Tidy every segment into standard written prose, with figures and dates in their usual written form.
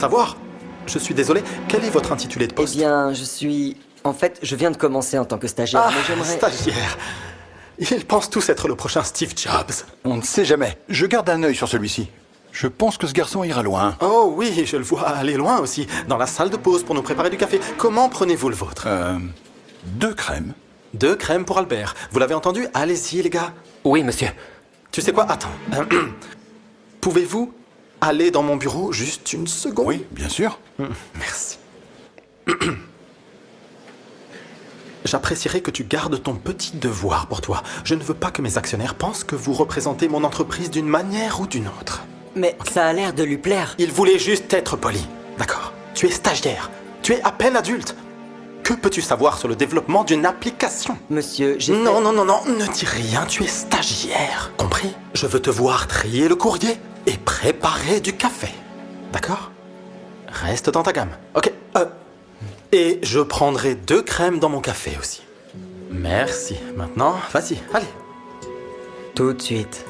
savoir. Je suis désolé, quel est votre intitulé de Eh poste? bien, En fait, je viens de commencer en tant que stagiaire, mais j'aimerais... Stagiaire. Ils pensent tous être le prochain Steve Jobs. On ne sait jamais. Je garde un œil sur celui-ci. Je pense que ce garçon ira loin. Oh oui, je le vois aller loin aussi. Dans la salle de pause pour nous préparer du café. Comment prenez-vous le vôtre? 2 crèmes. 2 crèmes pour Albert. Vous l'avez entendu? Allez-y, les gars. Oui, monsieur. Tu sais quoi? Attends. Pouvez-vous aller dans mon bureau juste une seconde? Oui, bien sûr. Merci. J'apprécierais que tu gardes ton petit devoir pour toi. Je ne veux pas que mes actionnaires pensent que vous représentez mon entreprise d'une manière ou d'une autre. Mais ça a l'air de lui plaire. Il voulait juste être poli. D'accord. Tu es stagiaire. Tu es à peine adulte. Que peux-tu savoir sur le développement d'une application? Monsieur, Non, ne dis rien, tu es stagiaire. Compris? Je veux te voir trier le courrier et préparer du café. D'accord? Reste dans ta gamme. Ok. Et je prendrai 2 crèmes dans mon café aussi. Merci. Maintenant, vas-y, allez. Tout de suite.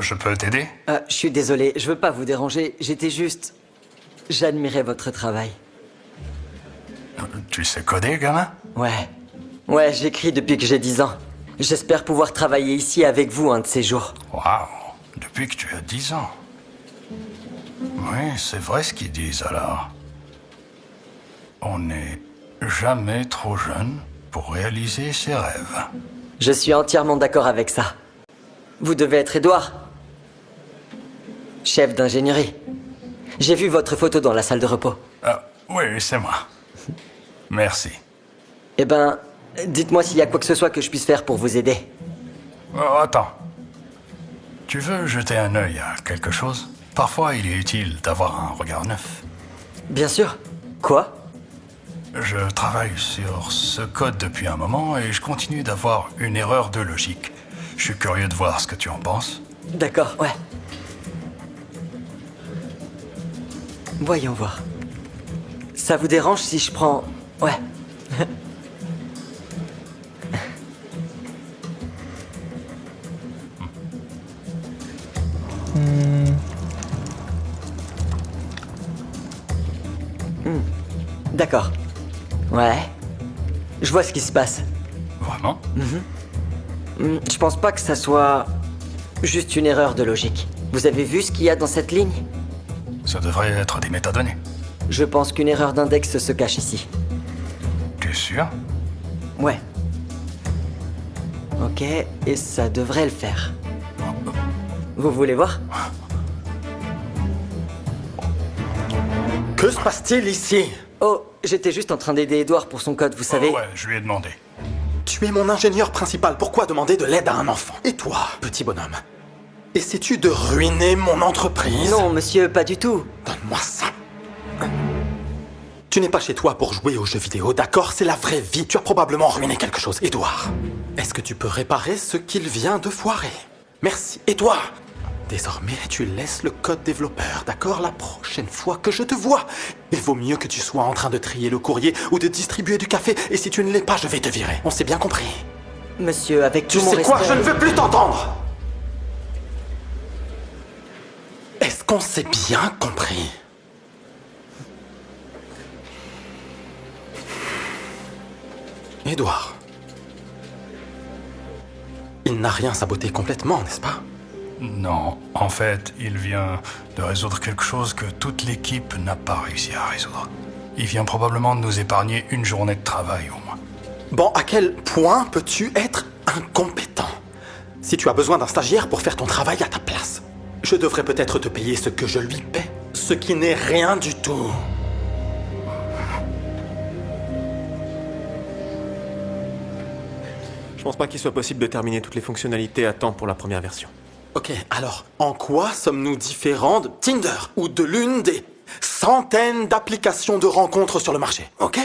Je peux t'aider? Je suis désolé, je veux pas vous déranger, j'étais juste... J'admirais votre travail. Tu sais coder, gamin? Ouais, j'écris depuis que j'ai 10 ans. J'espère pouvoir travailler ici avec vous un de ces jours. Waouh, depuis que tu as 10 ans. Oui, c'est vrai ce qu'ils disent alors. On n'est jamais trop jeune pour réaliser ses rêves. Je suis entièrement d'accord avec ça. Vous devez être Edouard, chef d'ingénierie. J'ai vu votre photo dans la salle de repos. Ah, oui, c'est moi. Merci. Eh ben, dites-moi s'il y a quoi que ce soit que je puisse faire pour vous aider. Oh, attends. Tu veux jeter un œil à quelque chose? Parfois, il est utile d'avoir un regard neuf. Bien sûr. Quoi? Je travaille sur ce code depuis un moment et je continue d'avoir une erreur de logique. Je suis curieux de voir ce que tu en penses. D'accord, ouais. Voyons voir. Ça vous dérange si je prends... Ouais. D'accord. Ouais. Je vois ce qui se passe. Vraiment? Je pense pas que ça soit juste une erreur de logique. Vous avez vu ce qu'il y a dans cette ligne? Ça devrait être des métadonnées. Je pense qu'une erreur d'index se cache ici. Tu es sûr? Ouais. Ok, et ça devrait le faire. Vous voulez voir? Que se passe-t-il ici? Oh, j'étais juste en train d'aider Edouard pour son code, vous savez. Oh, ouais, je lui ai demandé. Tu es mon ingénieur principal, pourquoi demander de l'aide à un enfant? Et toi, petit bonhomme, essaies-tu de ruiner mon entreprise? Non, monsieur, pas du tout. Donne-moi ça. Tu n'es pas chez toi pour jouer aux jeux vidéo, d'accord? C'est la vraie vie. Tu as probablement ruiné quelque chose. Édouard, est-ce que tu peux réparer ce qu'il vient de foirer? Merci. Et toi? Désormais, tu laisses le code développeur, d'accord? La prochaine fois que je te vois, il vaut mieux que tu sois en train de trier le courrier ou de distribuer du café. Et si tu ne l'es pas, je vais te virer. On s'est bien compris. Monsieur, avec Tu tout mon sais quoi? respect... Je ne veux plus t'entendre! Est-ce qu'on s'est bien compris? Édouard. Il n'a rien saboté complètement, n'est-ce pas? Non, en fait, il vient de résoudre quelque chose que toute l'équipe n'a pas réussi à résoudre. Il vient probablement de nous épargner une journée de travail au moins. Bon, à quel point peux-tu être incompétent? Si tu as besoin d'un stagiaire pour faire ton travail à ta place, je devrais peut-être te payer ce que je lui paie, ce qui n'est rien du tout. Je pense pas qu'il soit possible de terminer toutes les fonctionnalités à temps pour la première version. Ok, alors, en quoi sommes-nous différents de Tinder ou de l'une des centaines d'applications de rencontres sur le marché, ok?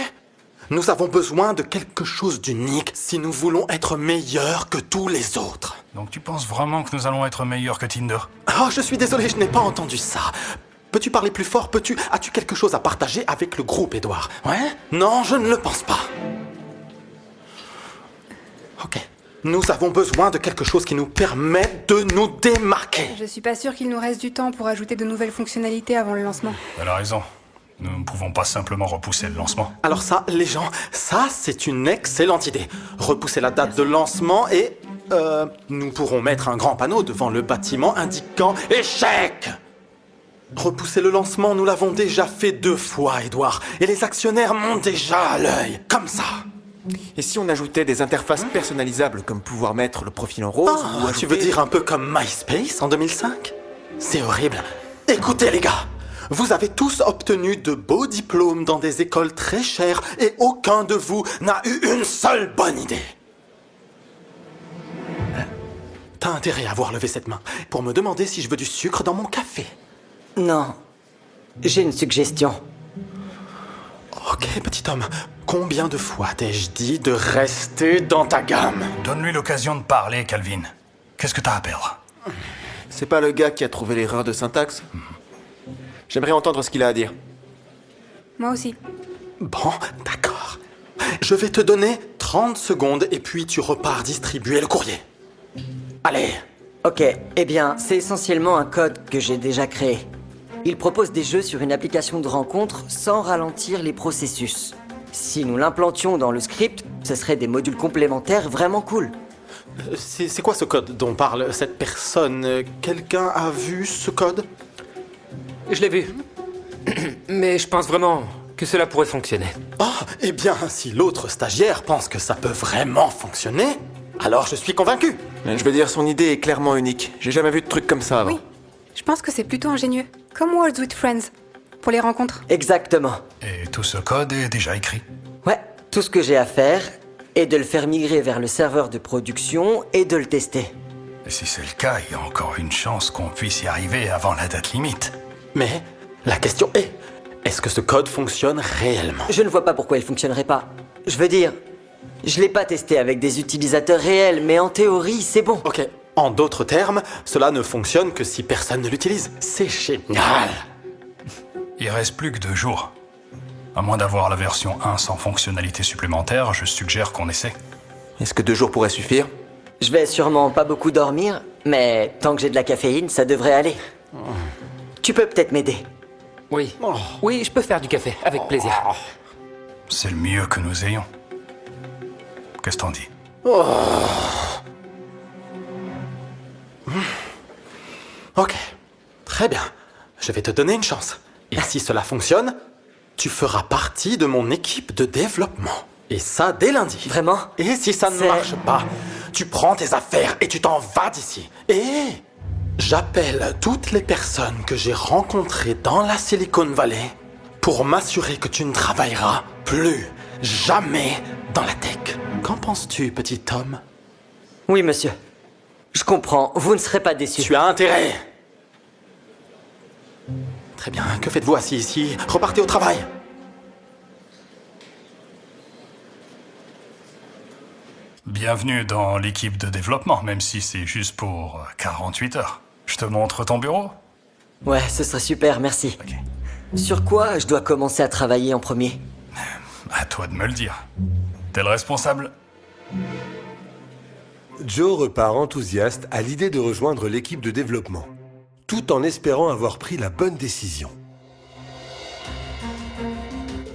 Nous avons besoin de quelque chose d'unique si nous voulons être meilleurs que tous les autres. Donc tu penses vraiment que nous allons être meilleurs que Tinder? Oh, je suis désolé, je n'ai pas entendu ça. Peux-tu parler plus fort? As-tu quelque chose à partager avec le groupe, Edouard? Ouais? Non, je ne le pense pas. Ok. Nous avons besoin de quelque chose qui nous permette de nous démarquer. Je suis pas sûre qu'il nous reste du temps pour ajouter de nouvelles fonctionnalités avant le lancement. Elle a raison. Nous ne pouvons pas simplement repousser le lancement. Alors ça, les gens, ça c'est une excellente idée. Repousser la date de lancement et... nous pourrons mettre un grand panneau devant le bâtiment indiquant « Échec !» Repousser le lancement, nous l'avons déjà fait 2 fois, Edouard. Et les actionnaires m'ont déjà à l'œil. Comme ça. Et si on ajoutait des interfaces personnalisables, comme pouvoir mettre le profil en rose ou Tu veux ajouter- dire un peu comme MySpace en 2005 ? C'est horrible. Écoutez les gars, vous avez tous obtenu de beaux diplômes dans des écoles très chères et aucun de vous n'a eu une seule bonne idée. T'as intérêt à avoir levé cette main pour me demander si je veux du sucre dans mon café. Non. J'ai une suggestion. Ok, petit homme, combien de fois t'ai-je dit de rester dans ta gamme ? Donne-lui l'occasion de parler, Calvin. Qu'est-ce que t'as à perdre? C'est pas le gars qui a trouvé l'erreur de syntaxe? J'aimerais entendre ce qu'il a à dire. Moi aussi. Bon, d'accord. Je vais te donner 30 secondes et puis tu repars distribuer le courrier. Allez. Ok, eh bien, c'est essentiellement un code que j'ai déjà créé. Il propose des jeux sur une application de rencontre sans ralentir les processus. Si nous l'implantions dans le script, ce serait des modules complémentaires vraiment cool. C'est quoi ce code dont parle cette personne ? Quelqu'un a vu ce code ? Je l'ai vu. Mais je pense vraiment que cela pourrait fonctionner. Oh, eh bien, si l'autre stagiaire pense que ça peut vraiment fonctionner, alors je suis convaincu. Je veux dire, son idée est clairement unique. J'ai jamais vu de truc comme ça avant. Oui. Je pense que c'est plutôt ingénieux. Comme Words with Friends. Pour les rencontres. Exactement. Et tout ce code est déjà écrit. Ouais, tout ce que j'ai à faire est de le faire migrer vers le serveur de production et de le tester. Et si c'est le cas, il y a encore une chance qu'on puisse y arriver avant la date limite. Mais la question est, est-ce que ce code fonctionne réellement ? Je ne vois pas pourquoi il fonctionnerait pas. Je veux dire, je l'ai pas testé avec des utilisateurs réels, mais en théorie, c'est bon. Ok, en d'autres termes, cela ne fonctionne que si personne ne l'utilise. C'est génial. Il reste plus que 2 jours. À moins d'avoir la version 1 sans fonctionnalité supplémentaire, je suggère qu'on essaie. Est-ce que 2 jours pourraient suffire? Je vais sûrement pas beaucoup dormir, mais tant que j'ai de la caféine, ça devrait aller. Tu peux peut-être m'aider. Oui. Oui, je peux faire du café, avec plaisir. C'est le mieux que nous ayons. Qu'est-ce que t'en dis? Ok, très bien. Je vais te donner une chance. Et si cela fonctionne, tu feras partie de mon équipe de développement. Et ça dès lundi. Vraiment? Et si ça ne C'est- marche pas, tu prends tes affaires et tu t'en vas d'ici. Et j'appelle toutes les personnes que j'ai rencontrées dans la Silicon Valley pour m'assurer que tu ne travailleras plus jamais dans la tech. Qu'en penses-tu, petit homme? Oui, monsieur. Je comprends, vous ne serez pas déçu. Tu as intérêt. Très bien, que faites-vous assis ici? Repartez au travail. Bienvenue dans l'équipe de développement, même si c'est juste pour 48 heures. Je te montre ton bureau? Ouais, ce serait super, merci. Sur quoi je dois commencer à travailler en premier? À toi de me le dire. T'es le responsable? Joe repart enthousiaste à l'idée de rejoindre l'équipe de développement, tout en espérant avoir pris la bonne décision.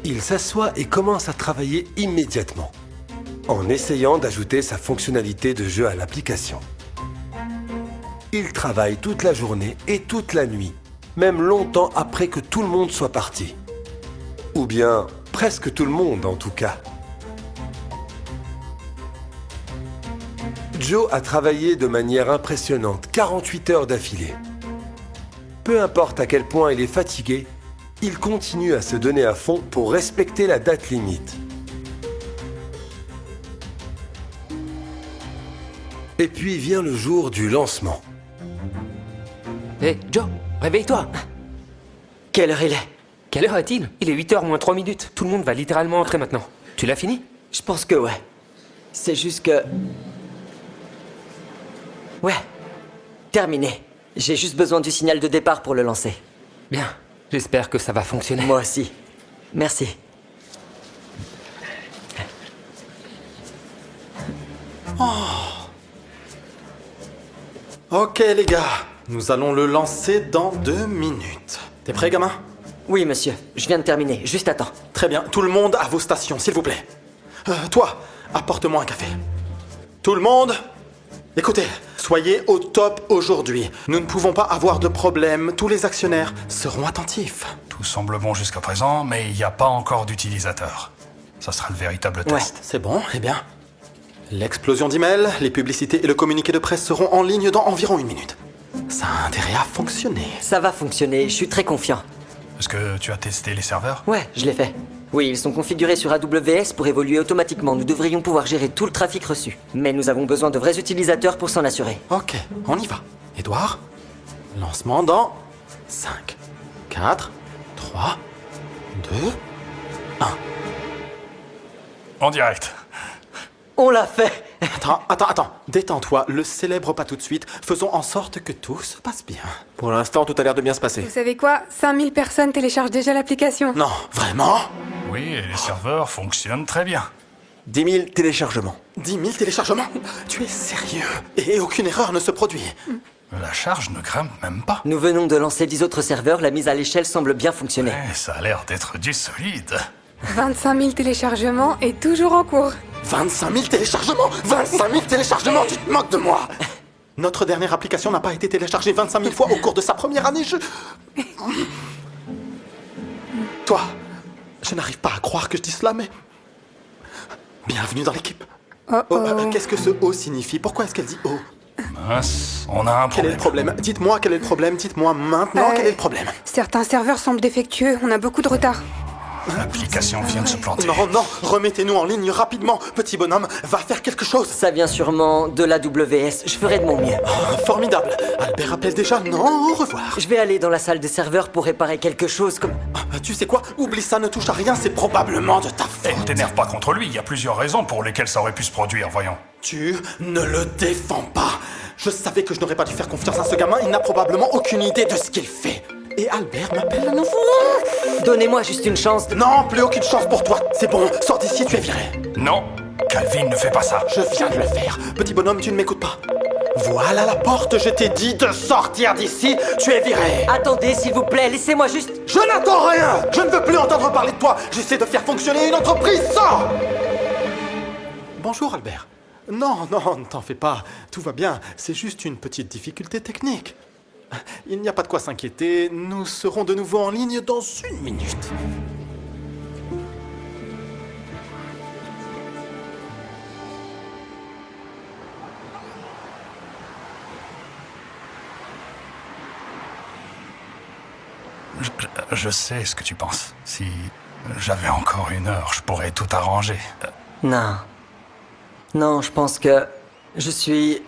Il s'assoit et commence à travailler immédiatement, en essayant d'ajouter sa fonctionnalité de jeu à l'application. Il travaille toute la journée et toute la nuit, même longtemps après que tout le monde soit parti. Ou bien, presque tout le monde en tout cas. Joe a travaillé de manière impressionnante 48 heures d'affilée. Peu importe à quel point il est fatigué, il continue à se donner à fond pour respecter la date limite. Et puis vient le jour du lancement. Hé, Joe, réveille-toi. Quelle heure il est? Quelle heure est-il? Il est 8h moins 3 minutes. Tout le monde va littéralement entrer maintenant. Tu l'as fini? Je pense que ouais. C'est juste que... Ouais. Terminé. J'ai juste besoin du signal de départ pour le lancer. Bien. J'espère que ça va fonctionner. Moi aussi. Merci. Ok les gars, nous allons le lancer dans 2 minutes. T'es prêt gamin? Oui, monsieur, je viens de terminer, juste à temps. Très bien, tout le monde à vos stations, s'il vous plaît. Toi, apporte-moi un café. Tout le monde, écoutez, soyez au top aujourd'hui. Nous ne pouvons pas avoir de problème, tous les actionnaires seront attentifs. Tout semble bon jusqu'à présent, mais il n'y a pas encore d'utilisateur. Ça sera le véritable Ouais. test. C'est bon, eh bien. L'explosion d'emails, les publicités et le communiqué de presse seront en ligne dans environ 1 minute. Ça a intérêt à fonctionner. Ça va fonctionner, je suis très confiant. Est-ce que tu as testé les serveurs? Ouais, je l'ai fait. Oui, ils sont configurés sur AWS pour évoluer automatiquement. Nous devrions pouvoir gérer tout le trafic reçu. Mais nous avons besoin de vrais utilisateurs pour s'en assurer. Ok, on y va. Edouard, lancement dans 5, 4, 3, 2, 1. En direct. On l'a fait! Attends. Détends-toi, le célèbre pas tout de suite. Faisons en sorte que tout se passe bien. Pour l'instant, tout a l'air de bien se passer. Vous savez quoi? 5000 personnes téléchargent déjà l'application. Non, vraiment? Oui, et les serveurs fonctionnent très bien. 10 000 téléchargements. 10 000 téléchargements? Tu es sérieux? Et aucune erreur ne se produit. La charge ne grimpe même pas. Nous venons de lancer 10 autres serveurs, la mise à l'échelle semble bien fonctionner. Ouais, ça a l'air d'être du solide. 25 000 téléchargements et toujours en cours. 25 000 téléchargements! 25 000 téléchargements! Tu te moques de moi! Notre dernière application n'a pas été téléchargée 25 000 fois au cours de sa première année, Toi, je n'arrive pas à croire que je dis cela, mais... Bienvenue dans l'équipe. Qu'est-ce que ce O signifie? Pourquoi est-ce qu'elle dit O? Mince, on a un Quel est problème. le problème? Dites-moi quel est le problème, dites-moi maintenant quel est le problème. Certains serveurs semblent défectueux, on a beaucoup de retard. L'application vient de se planter. Non, remettez-nous en ligne rapidement. Petit bonhomme, va faire quelque chose. Ça vient sûrement de l'AWS, je ferai de mon mieux. Formidable. Albert appelle déjà. Non, au revoir. Je vais aller dans la salle des serveurs pour réparer quelque chose comme... Tu sais quoi? Oublie ça, ne touche à rien, c'est probablement de ta Eh, faute. t'énerve pas contre lui, il y a plusieurs raisons pour lesquelles ça aurait pu se produire, voyons. Tu ne le défends pas. Je savais que je n'aurais pas dû faire confiance à ce gamin, il n'a probablement aucune idée de ce qu'il fait. Et Albert m'appelle à nouveau. Donnez-moi juste une chance de... Non, plus aucune chance pour toi. C'est bon, sors d'ici, tu es viré. Non, Calvin ne fait pas ça. Je viens de le faire. Petit bonhomme, tu ne m'écoutes pas. Voilà la porte, je t'ai dit de sortir d'ici, tu es viré. Attendez, s'il vous plaît, laissez-moi juste... Je n'attends rien. Je ne veux plus entendre parler de toi. J'essaie de faire fonctionner une entreprise, sors. Bonjour Albert. Non, ne t'en fais pas. Tout va bien, c'est juste une petite difficulté technique. Il n'y a pas de quoi s'inquiéter, nous serons de nouveau en ligne dans 1 minute. Je sais ce que tu penses. Si j'avais encore 1 heure, je pourrais tout arranger. Non. Non, je pense que... Je suis...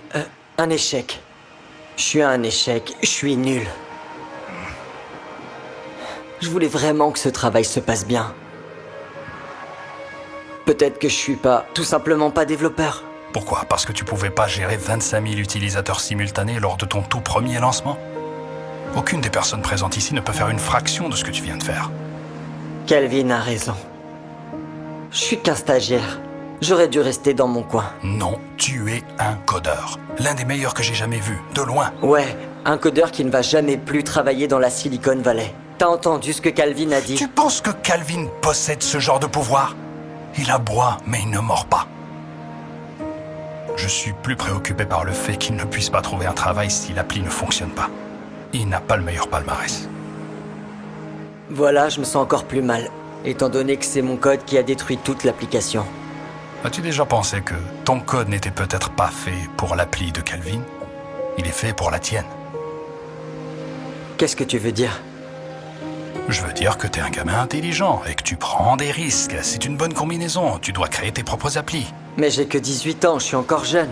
un échec. Je suis un échec, je suis nul. Je voulais vraiment que ce travail se passe bien. Peut-être que je suis tout simplement pas développeur. Pourquoi? Parce que tu pouvais pas gérer 25 000 utilisateurs simultanés lors de ton tout premier lancement? Aucune des personnes présentes ici ne peut faire une fraction de ce que tu viens de faire. Calvin a raison. Je suis qu'un stagiaire. J'aurais dû rester dans mon coin. Non, tu es un codeur. L'un des meilleurs que j'ai jamais vu, de loin. Ouais, un codeur qui ne va jamais plus travailler dans la Silicon Valley. T'as entendu ce que Calvin a dit? Tu penses que Calvin possède ce genre de pouvoir? Il aboie, mais il ne mord pas. Je suis plus préoccupé par le fait qu'il ne puisse pas trouver un travail si l'appli ne fonctionne pas. Il n'a pas le meilleur palmarès. Voilà, je me sens encore plus mal, étant donné que c'est mon code qui a détruit toute l'application. As-tu déjà pensé que ton code n'était peut-être pas fait pour l'appli de Calvin? Il est fait pour la tienne. Qu'est-ce que tu veux dire? Je veux dire que t'es un gamin intelligent et que tu prends des risques. C'est une bonne combinaison. Tu dois créer tes propres applis. Mais j'ai que 18 ans, je suis encore jeune.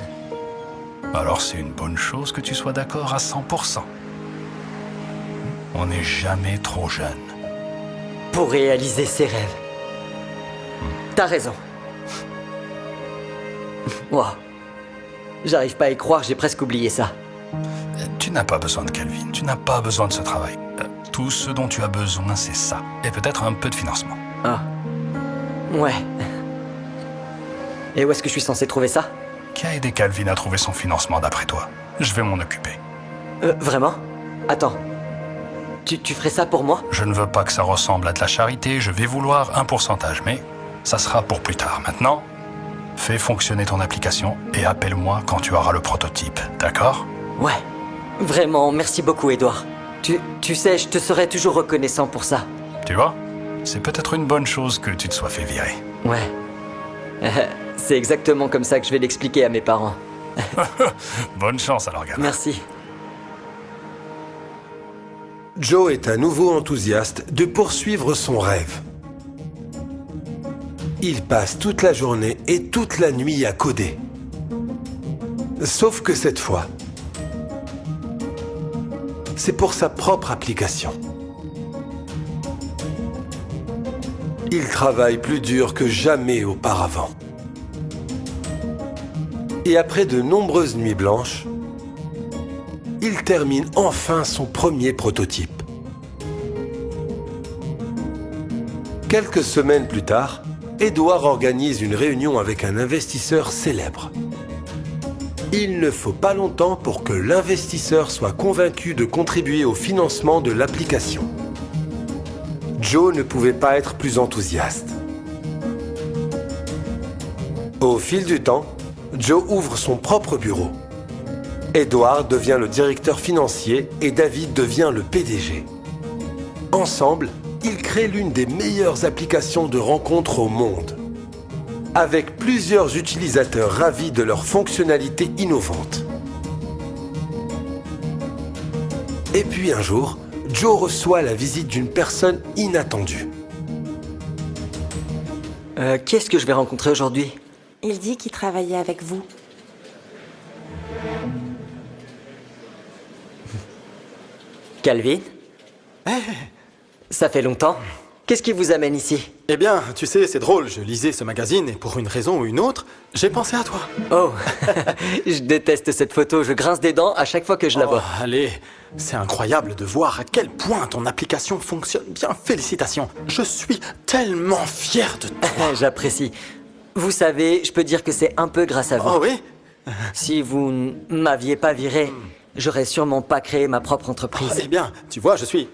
Alors c'est une bonne chose que tu sois d'accord à 100%. On n'est jamais trop jeune. Pour réaliser ses rêves. T'as raison. Ouah. J'arrive pas à y croire, j'ai presque oublié ça. Tu n'as pas besoin de Calvin, tu n'as pas besoin de ce travail. Tout ce dont tu as besoin, c'est ça. Et peut-être un peu de financement. Ah. Ouais. Et où est-ce que je suis censé trouver ça? Qui a aidé Calvin à trouver son financement d'après toi? Je vais m'en occuper. Vraiment? Attends. Tu ferais ça pour moi? Je ne veux pas que ça ressemble à de la charité, je vais vouloir un pourcentage, mais ça sera pour plus tard. Maintenant, fais fonctionner ton application et appelle-moi quand tu auras le prototype, d'accord? Ouais. Vraiment, merci beaucoup, Edouard. Tu sais, je te serai toujours reconnaissant pour ça. Tu vois? C'est peut-être une bonne chose que tu te sois fait virer. Ouais. C'est exactement comme ça que je vais l'expliquer à mes parents. Bonne chance alors, gamin. Merci. Joe est un nouveau enthousiaste de poursuivre son rêve. Il passe toute la journée et toute la nuit à coder. Sauf que cette fois, c'est pour sa propre application. Il travaille plus dur que jamais auparavant. Et après de nombreuses nuits blanches, il termine enfin son premier prototype. Quelques semaines plus tard, Edouard organise une réunion avec un investisseur célèbre. Il ne faut pas longtemps pour que l'investisseur soit convaincu de contribuer au financement de l'application. Joe ne pouvait pas être plus enthousiaste. Au fil du temps, Joe ouvre son propre bureau. Edouard devient le directeur financier et David devient le PDG. Ensemble, ils créent l'une des meilleures applications de rencontres au monde, avec plusieurs utilisateurs ravis de leurs fonctionnalités innovantes. Et puis un jour, Joe reçoit la visite d'une personne inattendue. Qui est-ce que je vais rencontrer aujourd'hui? Il dit qu'il travaillait avec vous. Calvin? Ça fait longtemps. Qu'est-ce qui vous amène ici? Eh bien, tu sais, c'est drôle, je lisais ce magazine et pour une raison ou une autre, j'ai pensé à toi. Oh, je déteste cette photo, je grince des dents à chaque fois que je la vois. Allez, c'est incroyable de voir à quel point ton application fonctionne bien. Félicitations, je suis tellement fier de toi. J'apprécie. Vous savez, je peux dire que c'est un peu grâce à vous. Oh oui? Si vous ne m'aviez pas viré, j'aurais sûrement pas créé ma propre entreprise. Eh bien, tu vois, je suis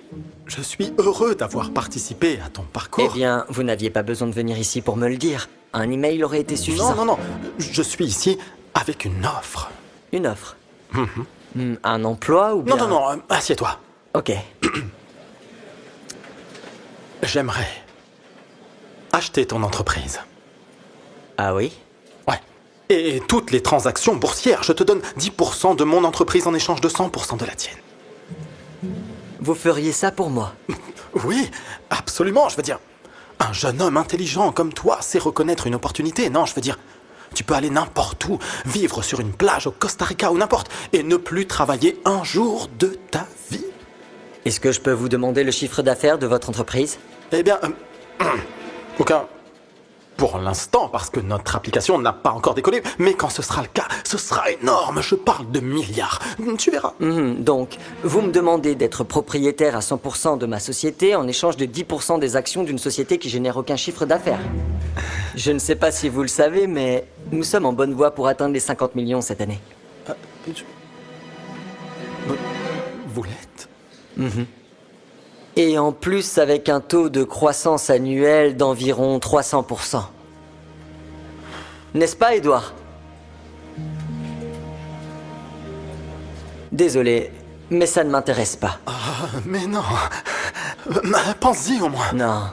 heureux d'avoir participé à ton parcours. Eh bien, vous n'aviez pas besoin de venir ici pour me le dire. Un email aurait été suffisant. Non, je suis ici avec une offre. Une offre? Un emploi ou bien... Non, assieds-toi. Ok. J'aimerais acheter ton entreprise. Ah oui? Ouais. Et toutes les transactions boursières, je te donne 10% de mon entreprise en échange de 100% de la tienne. Vous feriez ça pour moi? Oui, absolument, je veux dire. Un jeune homme intelligent comme toi sait reconnaître une opportunité. Non, je veux dire, tu peux aller n'importe où, vivre sur une plage au Costa Rica ou n'importe, et ne plus travailler un jour de ta vie. Est-ce que je peux vous demander le chiffre d'affaires de votre entreprise? Eh bien, aucun... Pour l'instant, parce que notre application n'a pas encore décollé, mais quand ce sera le cas, ce sera énorme, je parle de milliards. Tu verras. Donc, vous me demandez d'être propriétaire à 100% de ma société en échange de 10% des actions d'une société qui génère aucun chiffre d'affaires. Je ne sais pas si vous le savez, mais nous sommes en bonne voie pour atteindre les 50 millions cette année. Vous l'êtes? Et en plus, avec un taux de croissance annuel d'environ 300%. N'est-ce pas, Edouard? Désolé, mais ça ne m'intéresse pas. Mais non. Pense-y au moins. Non.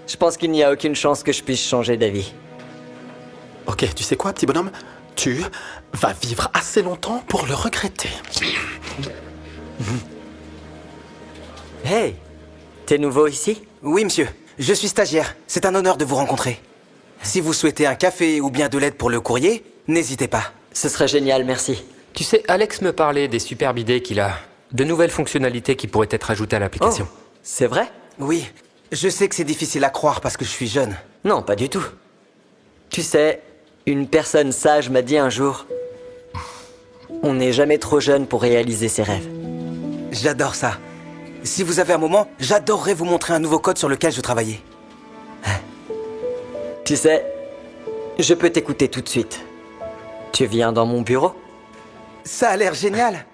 Je pense qu'il n'y a aucune chance que je puisse changer d'avis. Ok, tu sais quoi, petit bonhomme? Tu vas vivre assez longtemps pour le regretter. Hey, t'es nouveau ici? Oui, monsieur. Je suis stagiaire. C'est un honneur de vous rencontrer. Si vous souhaitez un café ou bien de l'aide pour le courrier, n'hésitez pas. Ce serait génial, merci. Tu sais, Alex me parlait des superbes idées qu'il a. De nouvelles fonctionnalités qui pourraient être ajoutées à l'application. Oh, c'est vrai? Oui. Je sais que c'est difficile à croire parce que je suis jeune. Non, pas du tout. Tu sais, une personne sage m'a dit un jour... On n'est jamais trop jeune pour réaliser ses rêves. J'adore ça. Si vous avez un moment, j'adorerais vous montrer un nouveau code sur lequel je travaillais. Tu sais, je peux t'écouter tout de suite. Tu viens dans mon bureau? Ça a l'air génial.